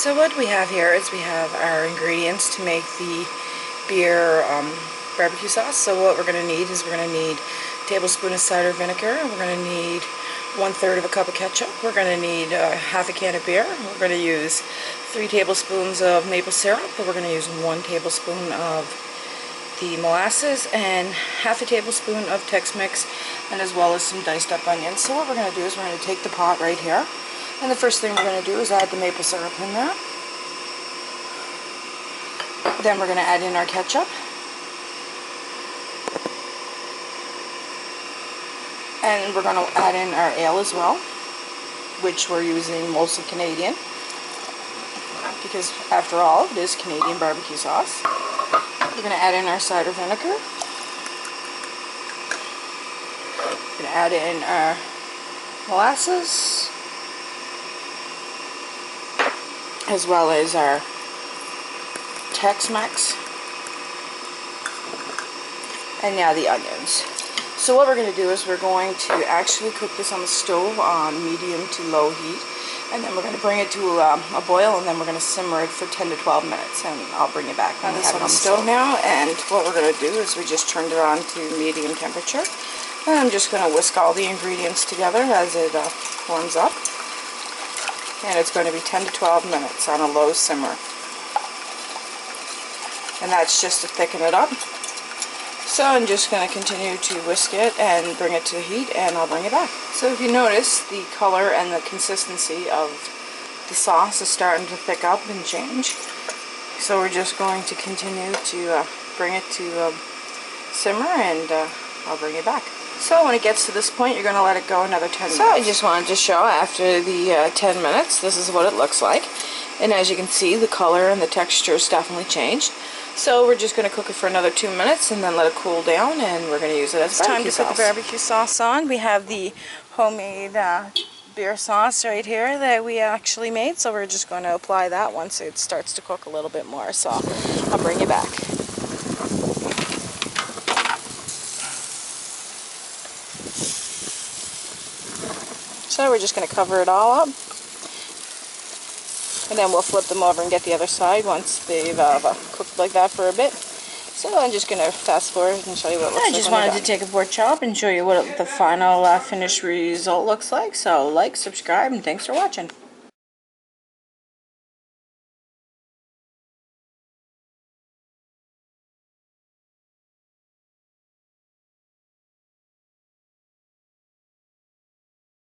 So what we have here is we have our ingredients to make the beer barbecue sauce. So what we're going to need is we're going to need a tablespoon of cider vinegar. We're going to need 1/3 of a cup of ketchup. We're going to need half a can of beer. We're going to use 3 tablespoons of maple syrup. We're going to use 1 tablespoon of the molasses and half a tablespoon of Tex-Mix, and as well as some diced up onions. So what we're going to do is we're going to take the pot right here, and the first thing we're going to do is add the maple syrup in there. Then we're going to add in our ketchup. And we're going to add in our ale as well, which we're using Molson Canadian, because after all, it is Canadian barbecue sauce. We're going to add in our cider vinegar. We're going to add in our molasses, as well as our Tex-Mex, and now the onions. So what we're going to do is we're going to actually cook this on the stove on medium to low heat, and then we're going to bring it to a boil, and then we're going to simmer it for 10 to 12 minutes, and I'll bring it back when we have it on the stove now. And what we're going to do is we just turned it on to medium temperature, and I'm just going to whisk all the ingredients together as it warms up, and it's going to be 10 to 12 minutes on a low simmer, and that's just to thicken it up. So I'm just going to continue to whisk it and bring it to heat, and I'll bring it back. So if you notice, the color and the consistency of the sauce is starting to thick up and change. So we're just going to continue to bring it to simmer, and I'll bring it back. So when it gets to this point, you're going to let it go another 10 minutes. So I just wanted to show after the 10 minutes, this is what it looks like. And as you can see, the color and the texture has definitely changed. So we're just going to cook it for another 2 minutes and then let it cool down, and we're going to use it as barbecue sauce. It's time to put the barbecue sauce on. We have the homemade beer sauce right here that we actually made, so we're just going to apply that once it starts to cook a little bit more. So I'll bring you back. So we're just going to cover it all up, and then we'll flip them over and get the other side once they've cooked like that for a bit. So I'm just going to fast forward and show you what it looks like. I just wanted to take a pork chop and show you what the final finished result looks like. So like, subscribe, and thanks for watching.